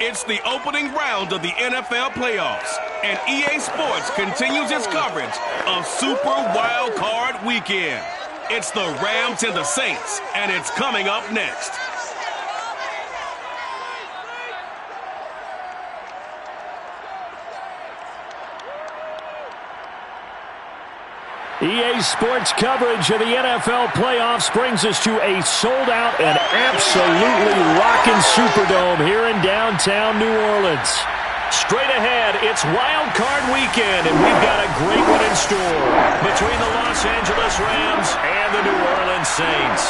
It's the opening round of the NFL playoffs, and EA Sports continues its coverage of Super Wild Card Weekend. It's the Rams and the Saints, and it's coming up next. EA Sports coverage of the NFL playoffs brings us to a sold-out and absolutely rocking Superdome here in downtown New Orleans. Straight ahead, it's Wild Card Weekend, and we've got a great one in store between the Los Angeles Rams and the New Orleans Saints.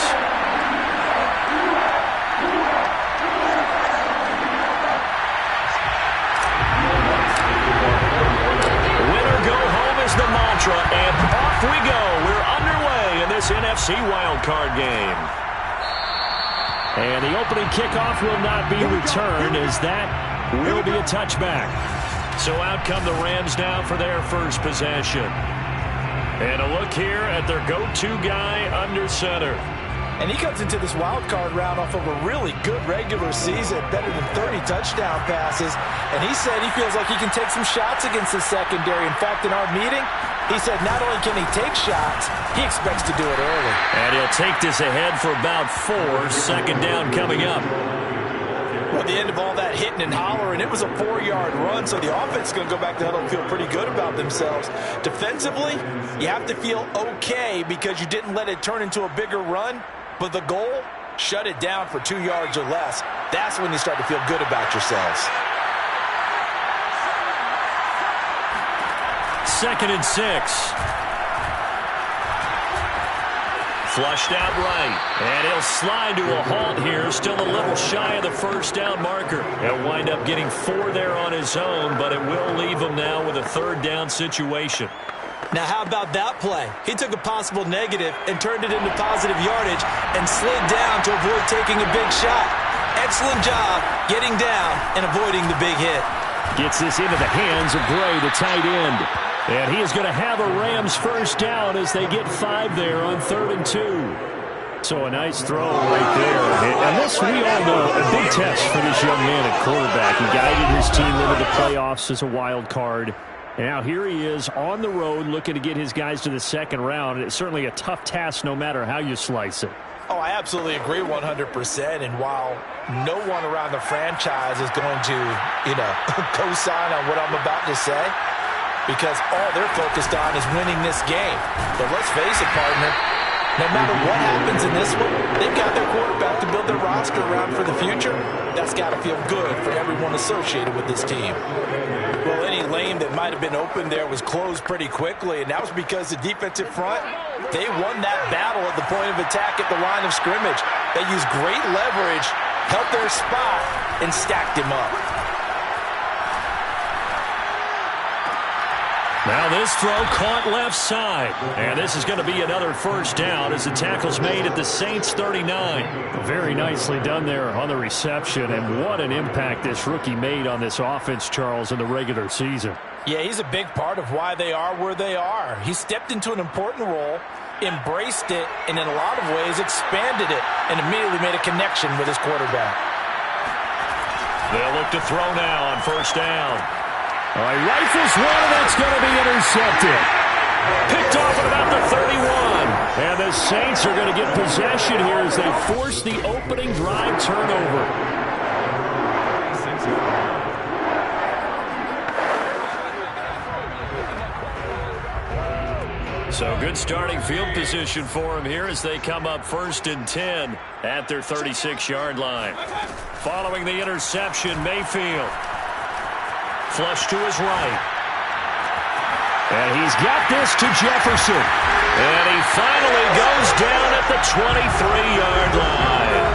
Winner go home is the mantra, and off we go. We're underway in this NFC wildcard game. And the opening kickoff will not be returned, as that will be a touchback. So out come the Rams now for their first possession. And a look here at their go-to guy under center. And he comes into this wild card round off of a really good regular season, better than 30 touchdown passes. And he said he feels like he can take some shots against the secondary. In fact, in our meeting, he said not only can he take shots, he expects to do it early. And he'll take this ahead for about 4. Second down coming up. Well, at the end of all that hitting and hollering, it was a 4-yard run, so the offense is going to go back to huddle and feel pretty good about themselves. Defensively, you have to feel okay because you didn't let it turn into a bigger run, but the goal, shut it down for 2 yards or less. That's when you start to feel good about yourselves. 2nd and 6. Flushed out right, and he'll slide to a halt here, still a little shy of the first down marker. He'll wind up getting 4 there on his own, but it will leave him now with a 3rd down situation. Now, how about that play? He took a possible negative and turned it into positive yardage and slid down to avoid taking a big shot. Excellent job getting down and avoiding the big hit. Gets this into the hands of Bray, the tight end. And he is going to have a Rams first down as they get 5 there on 3rd and 2. So a nice throw right there. And this, we all know, a big test for this young man at quarterback. He guided his team into the playoffs as a wild card. And now here he is on the road looking to get his guys to the 2nd round. It's certainly a tough task no matter how you slice it. Oh, I absolutely agree 100%. And while no one around the franchise is going to, co-sign on what I'm about to say, because all they're focused on is winning this game. But let's face it, partner, no matter what happens in this one, they've got their quarterback to build their roster around for the future. That's got to feel good for everyone associated with this team. Well, any lane that might have been open there was closed pretty quickly, and that was because the defensive front, they won that battle at the point of attack at the line of scrimmage. They used great leverage, held their spot, and stacked him up. Now this throw caught left side. And this is going to be another first down as the tackle's made at the Saints 39. Very nicely done there on the reception. And what an impact this rookie made on this offense, Charles, in the regular season. Yeah, he's a big part of why they are where they are. He stepped into an important role, embraced it, and in a lot of ways expanded it, and immediately made a connection with his quarterback. They'll look to throw now on first down. All right, rifles one, and that's going to be intercepted. Picked off at about the 31. And the Saints are going to get possession here as they force the opening drive turnover. So good starting field position for him here as they come up 1st and 10 at their 36-yard line. Following the interception, Mayfield. Flush to his right. And he's got this to Jefferson. And he finally goes down at the 23-yard line.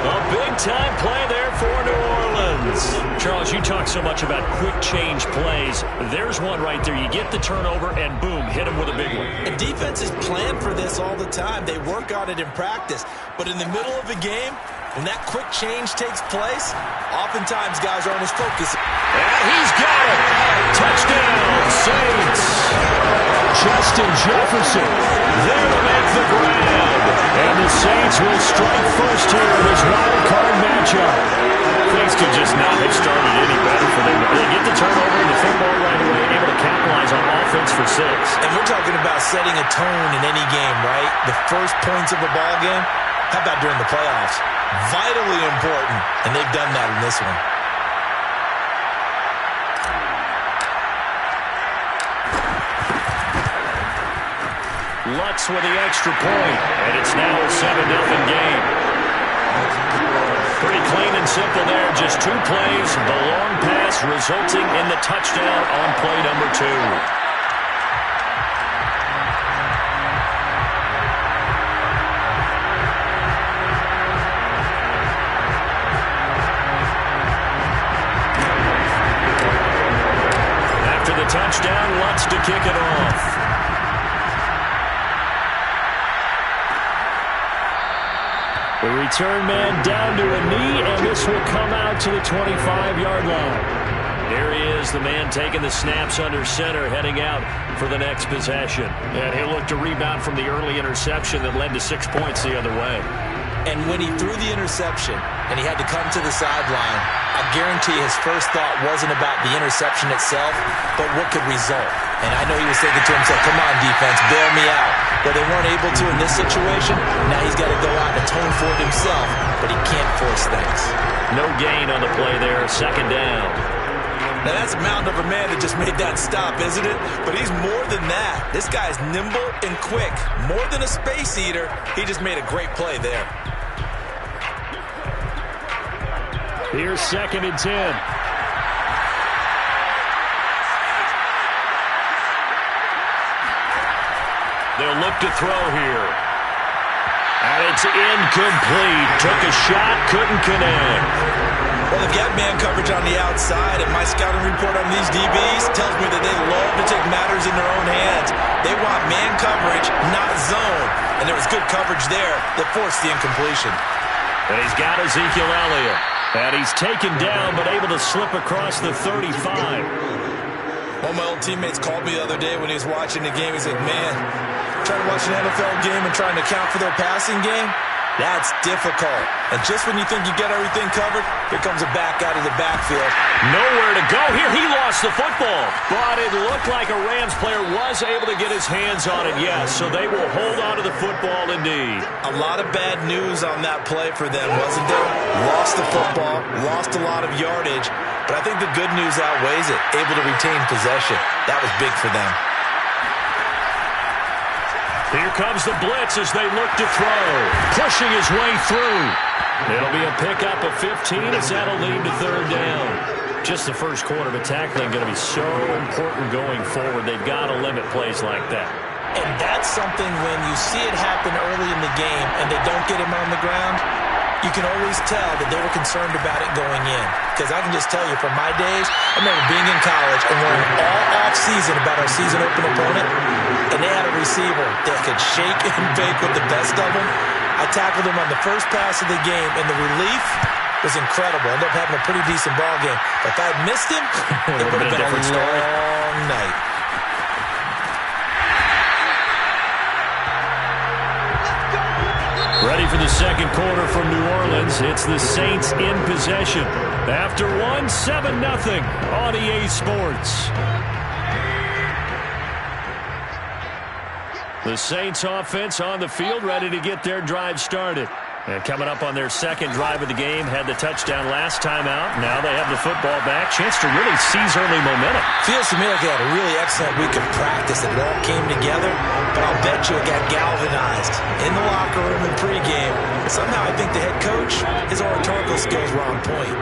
A big-time play there for New Orleans. Charles, you talk so much about quick change plays. There's one right there. You get the turnover, and boom, hit him with a big one. And defenses plan for this all the time. They work on it in practice. But in the middle of the game, when that quick change takes place, oftentimes guys aren't as focused. And he's got it. Touchdown, Saints. Justin Jefferson there to make the grab. And the Saints will strike first here in this wild card matchup. Things could just not have started any better for them. They get the turnover in the football right away, able to capitalize on offense for 6. And we're talking about setting a tone in any game, right? The first points of a ball game, how about during the playoffs? Vitally important, and they've done that in this one. Lutz with the extra point, and it's now a 7-0 game. Pretty clean and simple there, just 2 plays. The long pass resulting in the touchdown on play number 2. After the touchdown, Lutz to kick it off. The return man down to a knee, and this will come out to the 25-yard line. Here he is, the man taking the snaps under center, heading out for the next possession. And he'll look to rebound from the early interception that led to 6 points the other way. And when he threw the interception and he had to come to the sideline, I guarantee his first thought wasn't about the interception itself, but what could result. And I know he was thinking to himself, come on, defense, bail me out. Well, they weren't able to in this situation. Now he's got to go out and atone for it himself, but he can't force things. No gain on the play there, 2nd down. Now, that's a mountain of a man that just made that stop, isn't it? But he's more than that. This guy's nimble and quick. More than a space eater, he just made a great play there. Here's 2nd and 10. They'll look to throw here. And it's incomplete. Took a shot, couldn't connect. Well, they've got man coverage on the outside, and my scouting report on these DBs tells me that they love to take matters in their own hands. They want man coverage, not zone. And there was good coverage there that forced the incompletion. And he's got Ezekiel Elliott. And he's taken down, but able to slip across the 35. One of my old teammates called me the other day when he was watching the game. He said, man, trying to watch an NFL game and trying to account for their passing game, that's difficult. And just when you think you get everything covered, here comes a back out of the backfield. Nowhere to go here. He lost the football. But it looked like a Rams player was able to get his hands on it, yes. So they will hold on to the football indeed. A lot of bad news on that play for them, wasn't there? Lost the football, lost a lot of yardage. But I think the good news outweighs it. Able to retain possession. That was big for them. Here comes the blitz as they look to throw. Pushing his way through. It'll be a pickup of 15 as that'll lead to 3rd down. Just the first quarter, but tackling going to be so important going forward. They've got to limit plays like that. And that's something when you see it happen early in the game and they don't get him on the ground, you can always tell that they were concerned about it going in. Because I can just tell you from my days, I remember being in college and learning all off-season about our season open opponent, and they had a receiver that could shake and bake with the best of them. I tackled him on the first pass of the game, and the relief was incredible. Ended up having a pretty decent ball game. But if I had missed him, it would have been a long night. Ready for the second quarter from New Orleans. It's the Saints in possession. After 7-0 on EA Sports. The Saints offense on the field, ready to get their drive started. And coming up on their second drive of the game, had the touchdown last time out. Now they have the football back. Chance to really seize early momentum. Feels to me like they had a really excellent week of practice. It all came together, but I'll bet you it got galvanized in the locker room and pregame. Somehow I think the head coach, his oratorical skills were on point.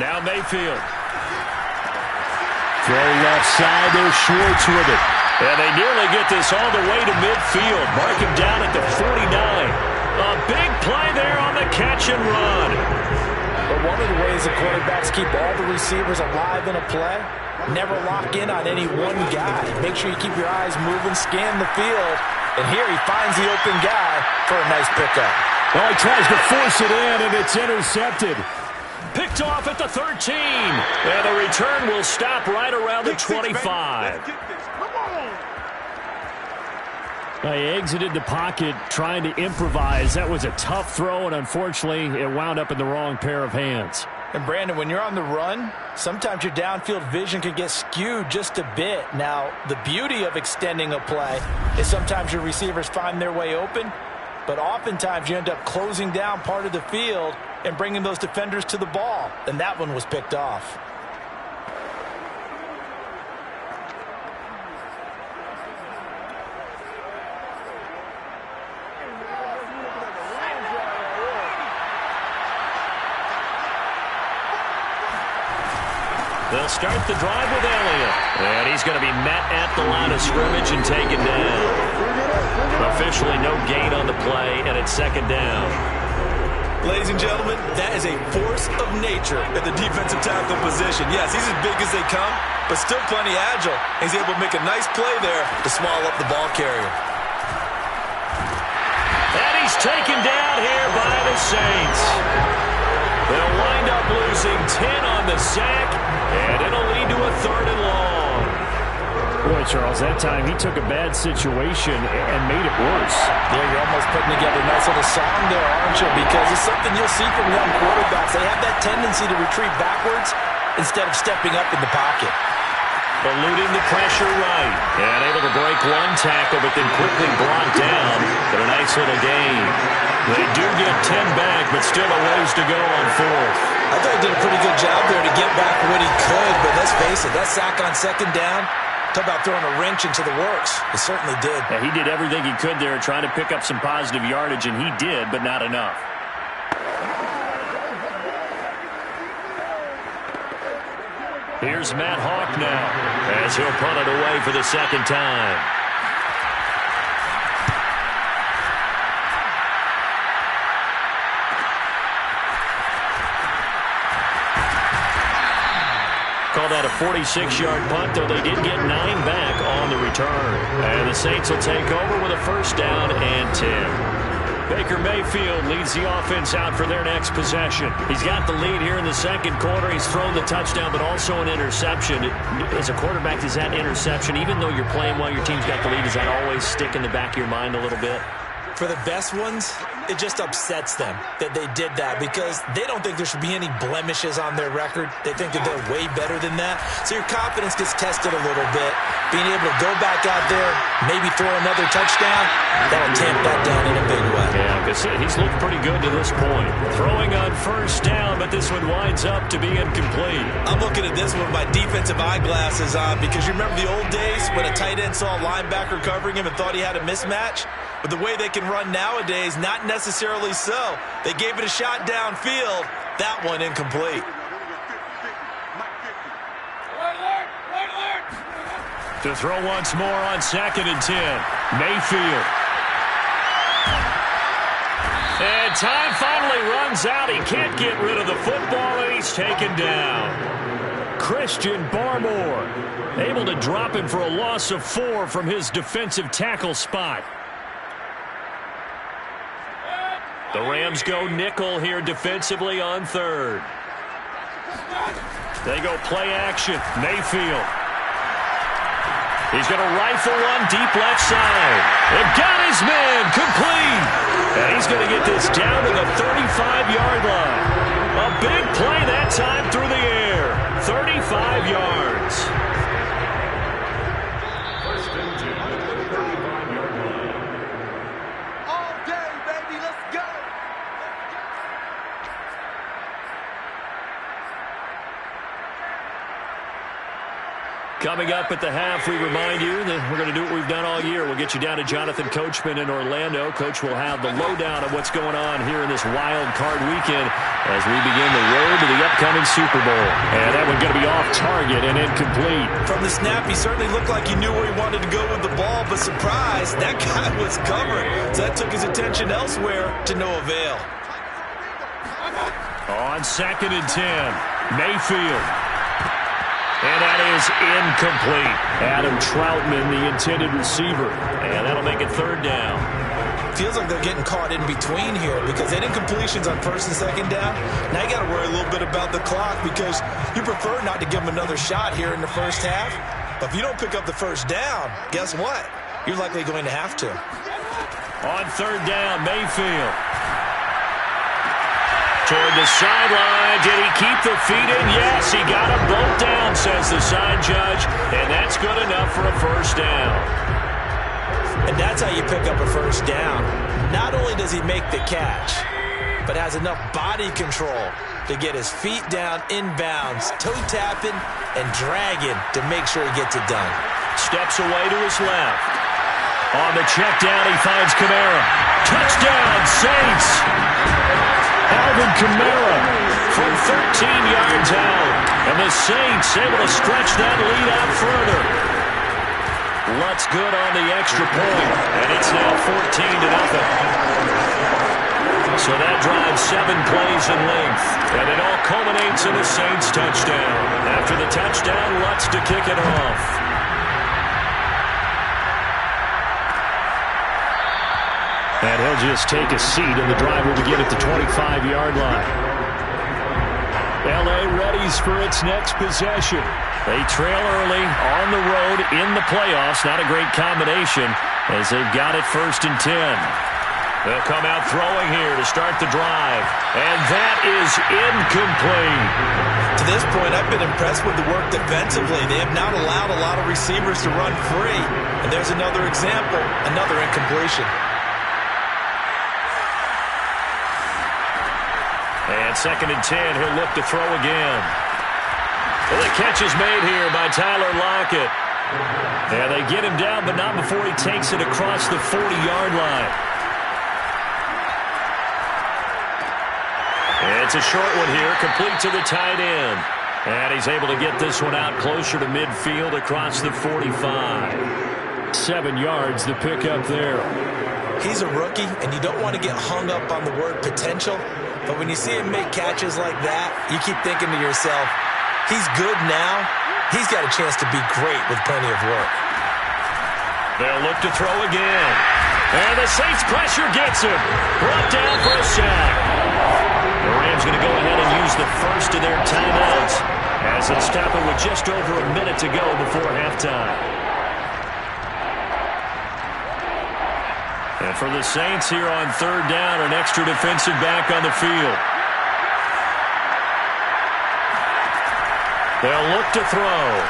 Now Mayfield. Throw left side, there's Schwartz with it. And they nearly get this all the way to midfield. Mark him down at the 49. A big play there on the catch and run. But one of the ways the quarterbacks keep all the receivers alive in a play, never lock in on any one guy. Make sure you keep your eyes moving, scan the field. And here he finds the open guy for a nice pickup. Well, he tries to force it in, and it's intercepted. picked off at the 13. And the return will stop right around the 25. He exited the pocket trying to improvise. That was a tough throw, and unfortunately, it wound up in the wrong pair of hands. And, Brandon, when you're on the run, sometimes your downfield vision can get skewed just a bit. Now, the beauty of extending a play is sometimes your receivers find their way open, but oftentimes you end up closing down part of the field and bringing those defenders to the ball. And that one was picked off. They'll start the drive with Elliott. And he's going to be met at the line of scrimmage and taken down. Officially no gain on the play, and it's second down. Ladies and gentlemen, that is a force of nature at the defensive tackle position. Yes, he's as big as they come, but still plenty agile. He's able to make a nice play there to swallow up the ball carrier. And he's taken down here by the Saints. They'll wind up losing 10 on the sack, and it'll lead to a 3rd and long. Boy, Charles, that time he took a bad situation and made it worse. Yeah, you're almost putting together a nice little song there, aren't you? Because it's something you'll see from young quarterbacks. They have that tendency to retreat backwards instead of stepping up in the pocket. Eluding the pressure right. And able to break one tackle, but then quickly brought down. But a nice little gain. They do get 10 back, but still a ways to go on 4th. I thought he did a pretty good job there to get back what he could, but let's face it, that sack on 2nd down, talk about throwing a wrench into the works. It certainly did. Yeah, he did everything he could there trying to pick up some positive yardage, and he did, but not enough. Here's Matt Hawk now, as he'll punt it away for the 2nd time. Call that a 46-yard punt, though they did get 9 back on the return. And the Saints will take over with a 1st down and 10. Baker Mayfield leads the offense out for their next possession. He's got the lead here in the 2nd quarter. He's thrown the touchdown, but also an interception. As a quarterback, does that interception, even though you're playing while your team's got the lead, does that always stick in the back of your mind a little bit? For the best ones, it just upsets them that they did that because they don't think there should be any blemishes on their record. They think that they're way better than that. So your confidence gets tested a little bit. Being able to go back out there, maybe throw another touchdown, that'll tamp that down in a big way. Yeah, because he's looked pretty good to this point. Throwing on 1st down, but this one winds up to be incomplete. I'm looking at this one with my defensive eyeglasses on because you remember the old days when a tight end saw a linebacker covering him and thought he had a mismatch? But the way they can run nowadays, not necessarily so. They gave it a shot downfield. That one incomplete. To throw once more on 2nd and 10. Mayfield. And time finally runs out. He can't get rid of the football, and he's taken down. Christian Barmore able to drop him for a loss of 4 from his defensive tackle spot. The Rams go nickel here defensively on 3rd. They go play action. Mayfield. He's going to rifle one deep left side. And got his man complete. And he's going to get this down to the 35-yard line. A big play that time through the air. 35 yards. Coming up at the half, we remind you that we're going to do what we've done all year. We'll get you down to Jonathan Coachman in Orlando. Coach will have the lowdown of what's going on here in this wild card weekend as we begin the road to the upcoming Super Bowl. And that one's going to be off target and incomplete. From the snap, he certainly looked like he knew where he wanted to go with the ball, but surprise, that guy was covered. So that took his attention elsewhere to no avail. On 2nd and 10, Mayfield. And that is incomplete. Adam Troutman, the intended receiver. And that'll make it 3rd down. feels like they're getting caught in between here because they didn't completions on first and second down. Now you got to worry a little bit about the clock because you prefer not to give them another shot here in the first half. But if you don't pick up the first down, guess what? You're likely going to have to. On third down, Mayfield. Toward the sideline. Did he keep the feet in? Yes, he got them both down, says the side judge. And that's good enough for a first down. And that's how you pick up a first down. Not only does he make the catch, but has enough body control to get his feet down inbounds, toe tapping and dragging to make sure he gets it done. Steps away to his left. On the check down, he finds Kamara. Touchdown, Saints! Alvin Kamara from 13 yards out. And the Saints able to stretch that lead out further. Lutz good on the extra point. And it's now 14-0. So that drives 7 plays in length. And it all culminates in a Saints touchdown. After the touchdown, Lutz to kick it off. And he'll just take a seat, and the drive will begin at the 25-yard line. L.A. readies for its next possession. They trail early on the road in the playoffs. Not a great combination as they've got it 1st and 10. They'll come out throwing here to start the drive. And that is incomplete. To this point, I've been impressed with the work defensively. They have not allowed a lot of receivers to run free. And there's another example, another incompletion. And 2nd and 10, he'll look to throw again. Well, the catch is made here by Tyler Lockett. Yeah, they get him down, but not before he takes it across the 40-yard line. It's a short one here, complete to the tight end. And he's able to get this one out closer to midfield across the 45. 7 yards, the pickup there. He's a rookie, and you don't want to get hung up on the word potential. But when you see him make catches like that, you keep thinking to yourself, he's good now. He's got a chance to be great with plenty of work. They'll look to throw again. And the Saints pressure gets him. Brought down for a sack. The Rams going to go ahead and use the first of their timeouts as they'll stop it with just over a minute to go before halftime. And for the Saints here on 3rd down, an extra defensive back on the field. They'll look to throw.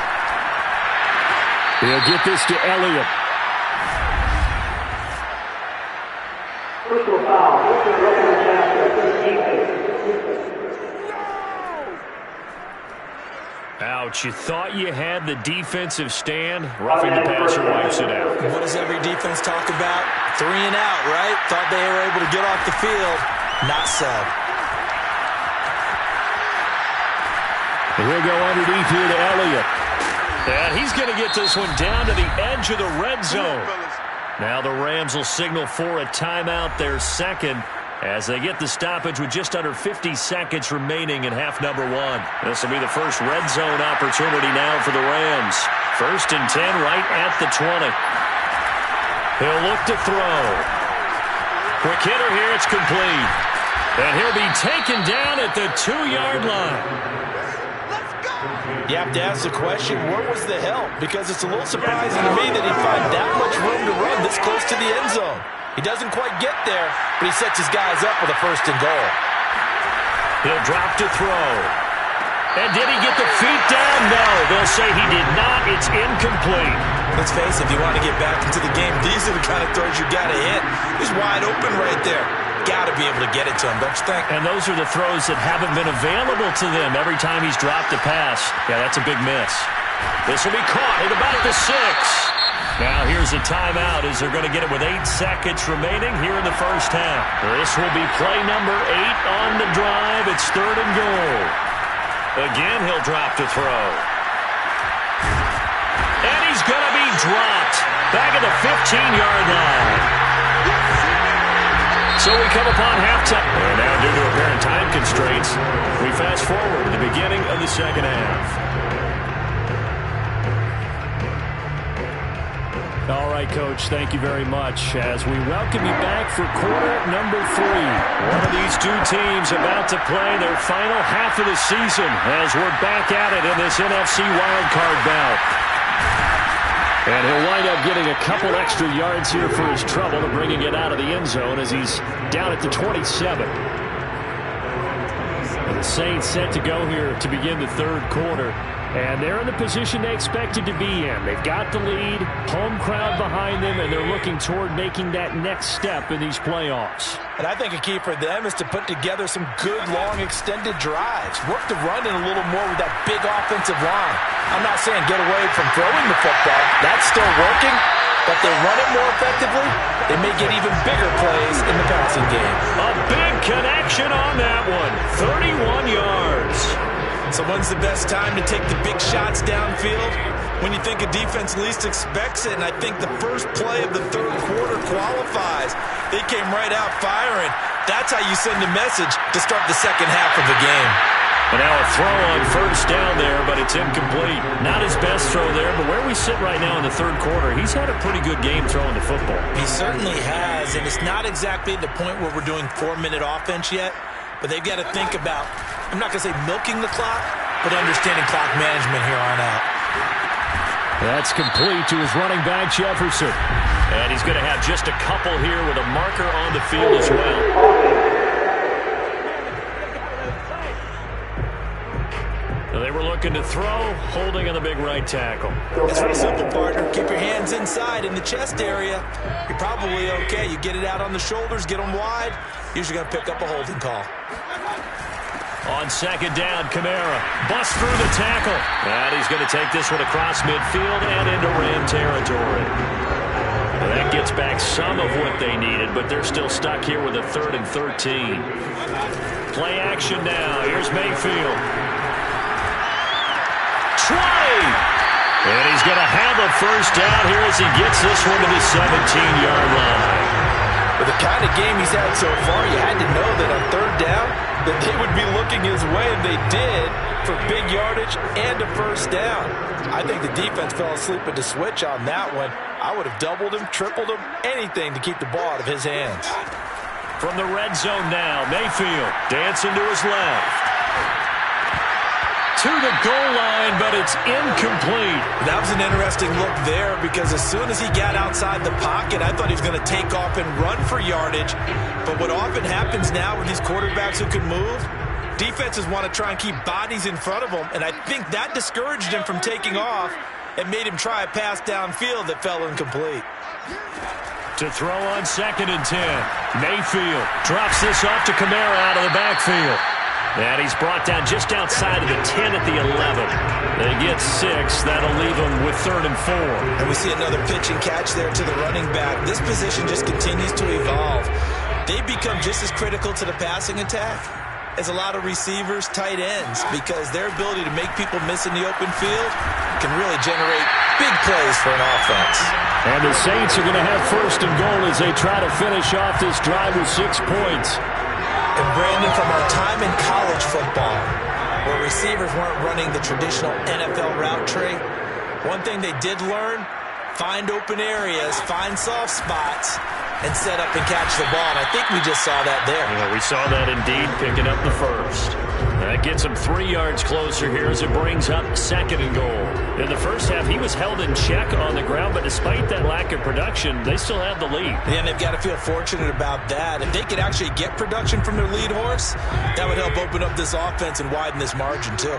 He'll get this to Elliott. Personal foul. Ouch, you thought you had the defensive stand. Roughing the passer wipes it out. What does every defense talk about? 3 and out, right? Thought they were able to get off the field. Not so. He'll go underneath here to Elliott. And he's going to get this one down to the edge of the red zone. Now the Rams will signal for a timeout, their second, as they get the stoppage with just under 50 seconds remaining in half number 1. This will be the first red zone opportunity now for the Rams. 1st and 10 right at the 20. He'll look to throw. Quick hitter here, it's complete. And he'll be taken down at the 2-yard line. You have to ask the question, where was the help? Because it's a little surprising to me that he'd find that much room to run this close to the end zone. He doesn't quite get there, but he sets his guys up with a 1st and goal. He'll drop to throw. And did he get the feet down? No, they'll say he did not. It's incomplete. Let's face it, if you want to get back into the game, these are the kind of throws you got to hit. He's wide open right there. Got to be able to get it to him, don't you think? And those are the throws that haven't been available to them every time he's dropped a pass. Yeah, that's a big miss. This will be caught at about the 6. Now here's a timeout as they're going to get it with 8 seconds remaining here in the first half. This will be play number 8 on the drive. It's 3rd and goal. Again, he'll drop to throw. And he's going to be dropped back at the 15-yard line. So we come upon halftime. And now due to apparent time constraints, we fast forward to the beginning of the second half. All right, Coach, thank you very much as we welcome you back for quarter number 3. One of these two teams about to play their final half of the season as we're back at it in this NFC wildcard bout. And he'll wind up getting a couple extra yards here for his trouble and bringing it out of the end zone as he's down at the 27. And the Saints set to go here to begin the third quarter. And they're in the position they expected to be in. They've got the lead, home crowd behind them, and they're looking toward making that next step in these playoffs. And I think a key for them is to put together some good, long, extended drives. Work the run in a little more with that big offensive line. I'm not saying get away from throwing the football. That's still working. But they run it more effectively, they may get even bigger plays in the passing game. A big connection on that one. 31 yards. So when's the best time to take the big shots downfield? When you think a defense least expects it, and I think the first play of the third quarter qualifies. They came right out firing. That's how you send a message to start the second half of the game. And now a throw on first down there, but it's incomplete. Not his best throw there, but where we sit right now in the third quarter, he's had a pretty good game throwing the football. He certainly has, and it's not exactly the point where we're doing 4-minute offense yet, but they've got to think about, I'm not going to say milking the clock, but understanding clock management here on out. That's complete to his running back, Jefferson. And he's going to have just a couple here with a marker on the field as well. They were looking to throw, holding on the big right tackle. It's real simple, partner. Keep your hands inside in the chest area. You're probably okay. You get it out on the shoulders, get them wide. Usually going to pick up a holding call. On second down, Kamara busts through the tackle. And he's going to take this one across midfield and into Ram territory. Well, that gets back some of what they needed, but they're still stuck here with a 3rd and 13. Play action now. Here's Mayfield. 20! And he's going to have a first down here as he gets this one to the 17-yard line. With the kind of game he's had so far, you had to know that on third down that they would be looking his way, and they did, for big yardage and a first down. I think the defense fell asleep at the switch on that one. I would have doubled him, tripled him, anything to keep the ball out of his hands. From the red zone now, Mayfield dancing to his left. To the goal line, but it's incomplete. That was an interesting look there because as soon as he got outside the pocket, I thought he was going to take off and run for yardage. But what often happens now with these quarterbacks who can move, defenses want to try and keep bodies in front of them, and I think that discouraged him from taking off and made him try a pass downfield that fell incomplete. To throw on 2nd and 10. Mayfield drops this off to Kamara out of the backfield. And he's brought down just outside of the 10 at the 11. They get 6. That'll leave them with 3rd and 4. And we see another pitch and catch there to the running back. This position just continues to evolve. They become just as critical to the passing attack as a lot of receivers, tight ends, because their ability to make people miss in the open field can really generate big plays for an offense. And the Saints are going to have 1st and goal as they try to finish off this drive with 6 points. And Brandon, from our time in college football, where receivers weren't running the traditional NFL route tree, one thing they did learn, find open areas, find soft spots, and set up and catch the ball. And I think we just saw that there. Yeah, we saw that indeed, picking up the first. That gets him 3 yards closer here as it brings up 2nd and goal. In the first half, he was held in check on the ground, but despite that lack of production, they still have the lead. And they've got to feel fortunate about that. If they could actually get production from their lead horse, that would help open up this offense and widen this margin too.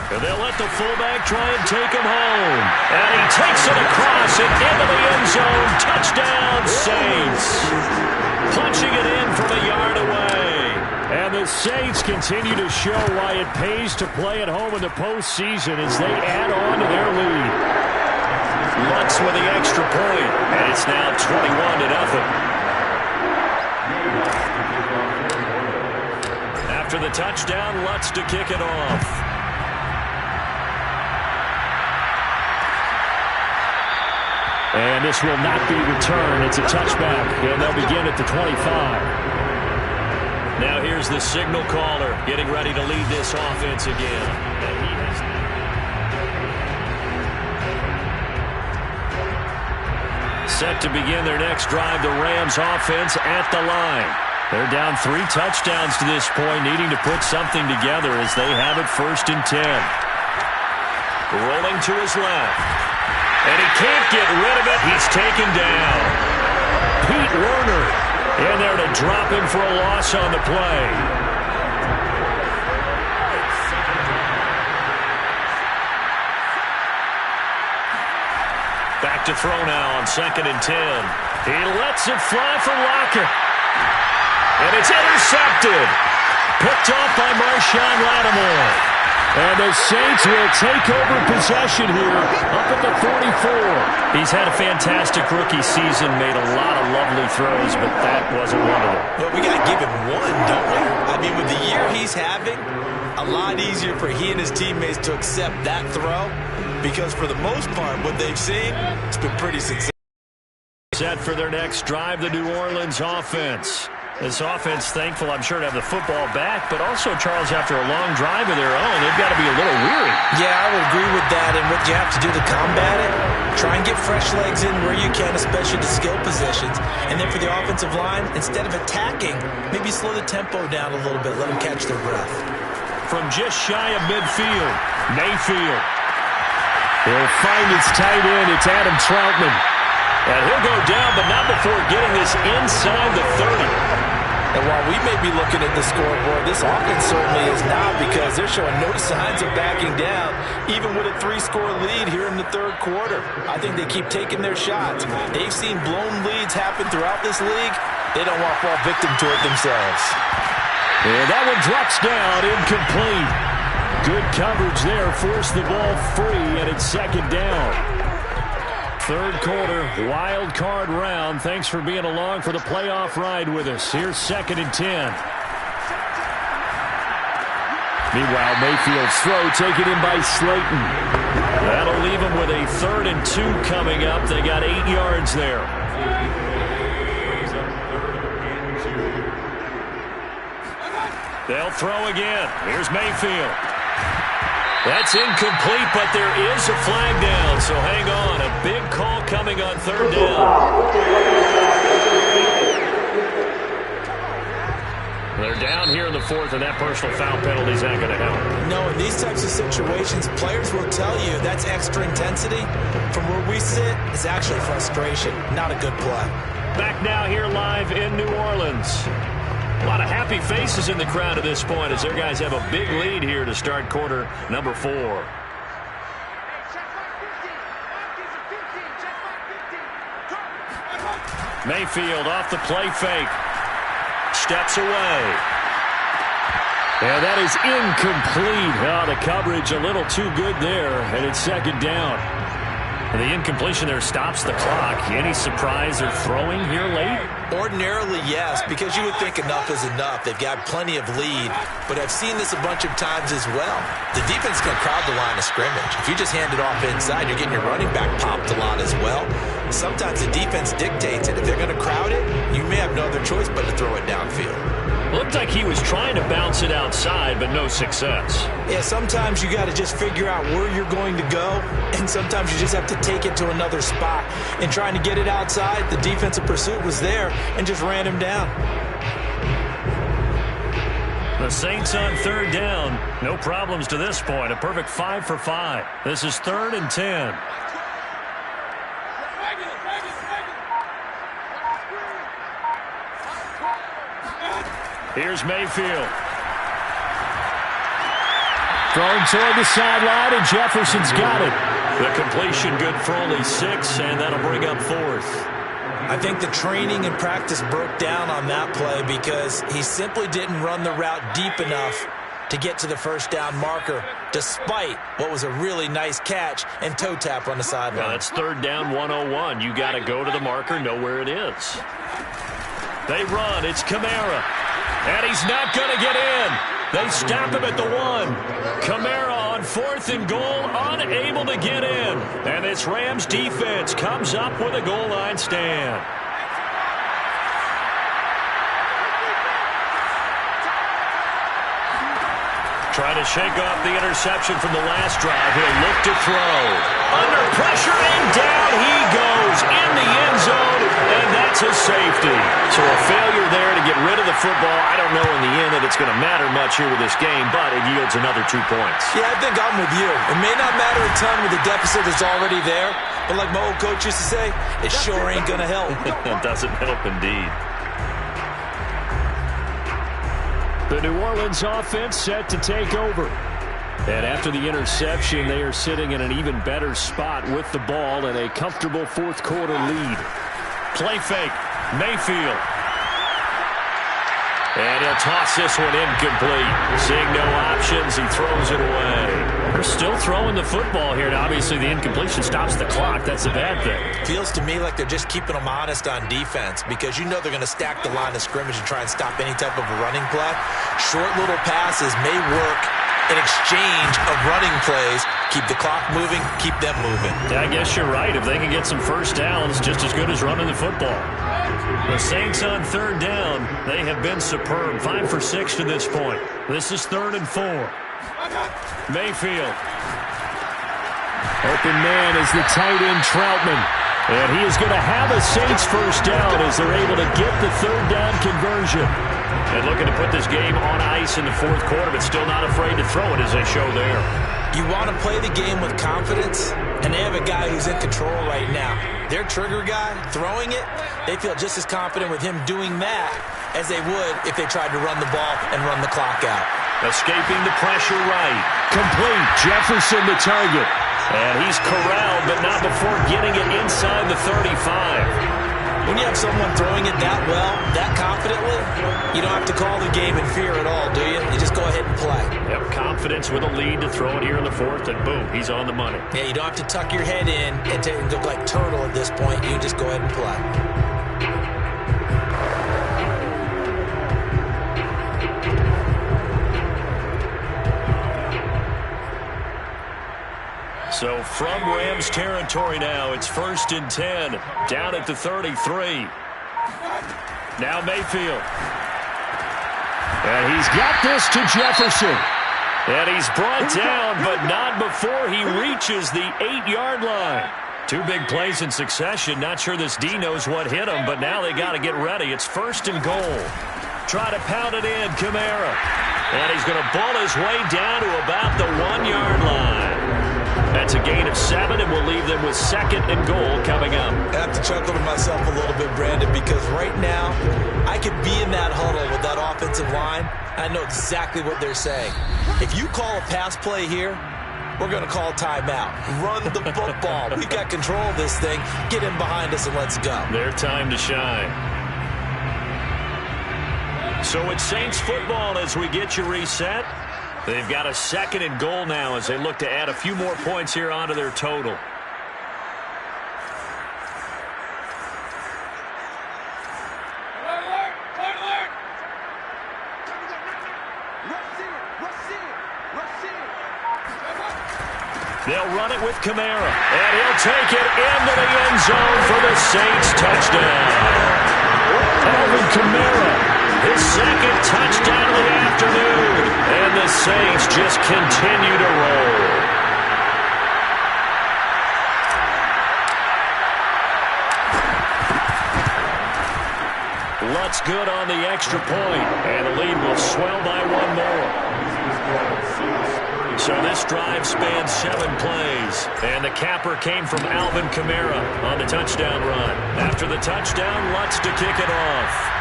And they'll let the fullback try and take him home. And he takes it across and into the end zone. Touchdown, Saints. Punching it in from a yard away. And the Saints continue to show why it pays to play at home in the postseason as they add on to their lead. Lutz with the extra point. And it's now 21-0. After the touchdown, Lutz to kick it off. And this will not be returned. It's a touchback, and they'll begin at the 25. Now here's the signal caller getting ready to lead this offense again. Set to begin their next drive, the Rams offense at the line. They're down 3 touchdowns to this point, needing to put something together as they have it 1st and 10. Rolling to his left. And he can't get rid of it. He's taken down. Pete Werner in there to drop him for a loss on the play. Back to throw now on 2nd and 10. He lets it fly for Lockett. And it's intercepted. Picked off by Marshawn Lattimore. And the Saints will take over possession here up at the 44. He's had a fantastic rookie season, made a lot of lovely throws, but that wasn't one of them. Well, we got to give him one, don't we? I mean, with the year he's having, a lot easier for he and his teammates to accept that throw because for the most part, what they've seen, it's been pretty successful. Set for their next drive, the New Orleans offense. This offense, thankful, I'm sure, to have the football back, but also, Charles, after a long drive of their own, they've got to be a little weary. Yeah, I would agree with that, and what you have to do to combat it, try and get fresh legs in where you can, especially to skill positions. And then for the offensive line, instead of attacking, maybe slow the tempo down a little bit, let them catch their breath. From just shy of midfield, Mayfield. He'll find his tight end. It's Adam Troutman. And he'll go down, but not before getting this inside the 30. And while we may be looking at the scoreboard, this offense certainly is not because they're showing no signs of backing down, even with a 3-score lead here in the 3rd quarter. I think they keep taking their shots. They've seen blown leads happen throughout this league. They don't want to fall victim to it themselves. And that one drops down, incomplete. Good coverage there, forced the ball free, and it's 2nd down. 3rd quarter, wild card round. Thanks for being along for the playoff ride with us. Here's 2nd and 10. Meanwhile, Mayfield's throw taken in by Slayton. That'll leave them with a 3rd and 2 coming up. They got 8 yards there. They'll throw again. Here's Mayfield. That's incomplete, but there is a flag down, so hang on. A big call coming on 3rd down. They're down here in the 4th, and that personal foul penalty is not going to help. No, in these types of situations, players will tell you that's extra intensity. From where we sit, it's actually frustration, not a good play. Back now here live in New Orleans. A lot of happy faces in the crowd at this point as their guys have a big lead here to start quarter number 4. Mayfield off the play fake. Steps away. And that is incomplete. Oh, the coverage a little too good there, and it's 2nd down. And the incompletion there stops the clock. Any surprise they're throwing here late? Ordinarily, yes, because you would think enough is enough. They've got plenty of lead, but I've seen this a bunch of times as well. The defense can crowd the line of scrimmage. If you just hand it off inside, you're getting your running back popped a lot as well. Sometimes the defense dictates it. If they're going to crowd it, you may have no other choice but to throw it downfield. Looked like he was trying to bounce it outside, but no success. Yeah, sometimes you got to just figure out where you're going to go, and sometimes you just have to take it to another spot. And trying to get it outside, the defensive pursuit was there and just ran him down. The Saints on 3rd down. No problems to this point. A perfect 5 for 5. This is 3rd and 10. Here's Mayfield. Thrown toward the sideline, and Jefferson's got it. The completion good for only 6, and that'll bring up 4th. I think the training and practice broke down on that play because he simply didn't run the route deep enough to get to the 1st down marker, despite what was a really nice catch and toe tap on the sideline. Now that's 3rd down 101. You got to go to the marker, know where it is. They run. It's Kamara. And he's not going to get in. They stop him at the 1. Kamara on 4th and goal, unable to get in. And this Rams defense comes up with a goal line stand. Trying to shake off the interception from the last drive. He'll look to throw. Under pressure, and down he goes in the end zone, and that's a safety. So a failure there to get rid of the football. I don't know in the end that it's going to matter much here with this game, but it yields another 2 points. Yeah, I think I'm with you. It may not matter a ton with the deficit that's already there, but like my old coach used to say, it sure ain't going to help. It doesn't help indeed. The New Orleans offense set to take over. And after the interception, they are sitting in an even better spot with the ball and a comfortable fourth quarter lead. Play fake. Mayfield. And he'll toss this one incomplete. Seeing no options, he throws it away. They're still throwing the football here, and obviously the incompletion stops the clock. That's a bad thing. Feels to me like they're just keeping them honest on defense because you know they're going to stack the line of scrimmage and try and stop any type of a running play. Short little passes may work in exchange of running plays. Keep the clock moving, keep them moving. Yeah, I guess you're right. If they can get some first downs, just as good as running the football. The Saints on third down, they have been superb. 5 for 6 to this point. This is 3rd and 4. Mayfield. Open man is the tight end Troutman. And he is going to have a Saints first down as they're able to get the third down conversion. And looking to put this game on ice in the fourth quarter, but still not afraid to throw it as they show there. You want to play the game with confidence, and they have a guy who's in control right now. Their trigger guy, throwing it, they feel just as confident with him doing that as they would if they tried to run the ball and run the clock out. Escaping the pressure right. Complete. Jefferson the target. And he's corralled, but not before getting it inside the 35. When you have someone throwing it that well, that confidently, you don't have to call the game in fear at all, do you? You just go ahead and play. Yep, confidence with a lead to throw it here in the fourth, and boom, he's on the money. Yeah, you don't have to tuck your head in and look like turtle at this point. You just go ahead and play. So from Rams territory now, it's 1st and 10, down at the 33. Now Mayfield. And he's got this to Jefferson. And he's brought down, but not before he reaches the 8-yard line. 2 big plays in succession. Not sure this D knows what hit him, but now they got to get ready. It's 1st and goal. Try to pound it in, Kamara. And he's going to ball his way down to about the 1-yard line. That's a gain of 7, and we'll leave them with 2nd and goal coming up. I have to chuckle to myself a little bit, Brandon, because right now I could be in that huddle with that offensive line. I know exactly what they're saying. If you call a pass play here, we're going to call timeout. Run the football. We've got control of this thing. Get in behind us and let's go. Their time to shine. So it's Saints football as we get you reset. They've got a 2nd and goal now as they look to add a few more points here onto their total. They'll run it with Kamara, and he'll take it into the end zone for the Saints touchdown. Alvin Kamara. His 2nd touchdown of the afternoon. And the Saints just continue to roll. Lutz good on the extra point, and the lead will swell by 1 more. So this drive spans 7 plays, and the capper came from Alvin Kamara on the touchdown run. After the touchdown, Lutz to kick it off.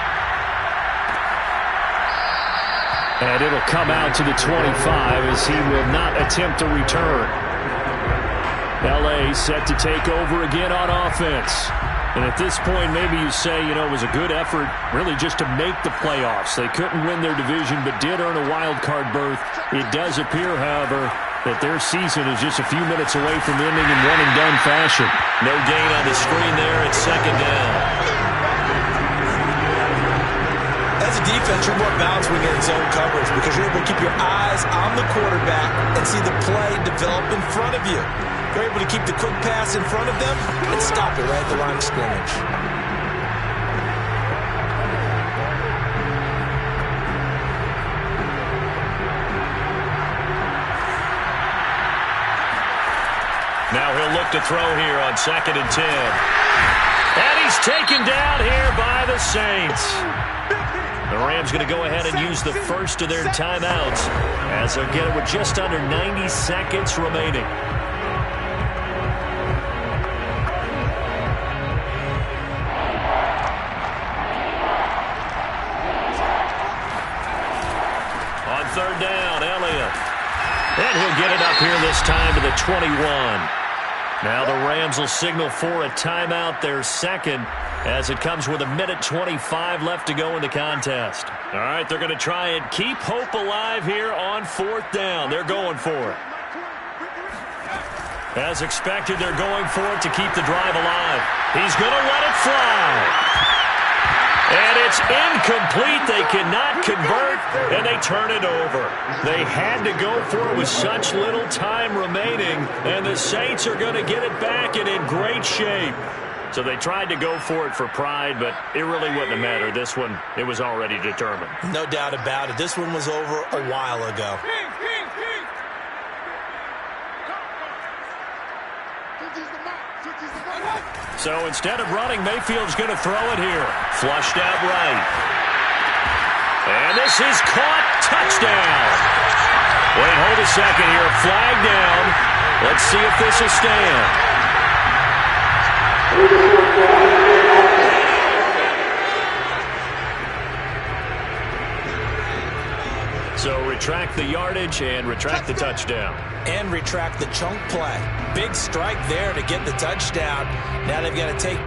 And it'll come out to the 25 as he will not attempt a return. L.A. set to take over again on offense. And at this point, maybe you say, you know, it was a good effort really just to make the playoffs. They couldn't win their division but did earn a wild card berth. It does appear, however, that their season is just a few minutes away from ending in one-and-done fashion. No gain on the screen there. It's 2nd down. As a defense, you're more balanced when you're in zone coverage because you're able to keep your eyes on the quarterback and see the play develop in front of you. You're able to keep the quick pass in front of them and stop it right at the line of scrimmage. Now he'll look to throw here on 2nd and 10. And he's taken down here by the Saints. The Rams going to go ahead and use the first of their timeouts as they'll get it with just under 90 seconds remaining. On 3rd down, Elliott. And he'll get it up here this time to the 21. Now the Rams will signal for a timeout, their second, as it comes with 1:25 left to go in the contest. All right, they're going to try and keep hope alive here on 4th down. They're going for it. As expected, they're going for it to keep the drive alive. He's going to let it fly. And it's incomplete. They cannot convert, and they turn it over. They had to go for it with such little time remaining, and the Saints are going to get it back and in great shape. So they tried to go for it for pride, but it really wouldn't have mattered. This one, it was already determined. No doubt about it. This one was over a while ago. So instead of running, Mayfield's going to throw it here. Flushed out right. And this is caught. Touchdown. Wait, hold a second here. Flag down. Let's see if this will stand. So retract the yardage and retract the touchdown. And retract the chunk play. Big strike there to get the touchdown. Now they've got to take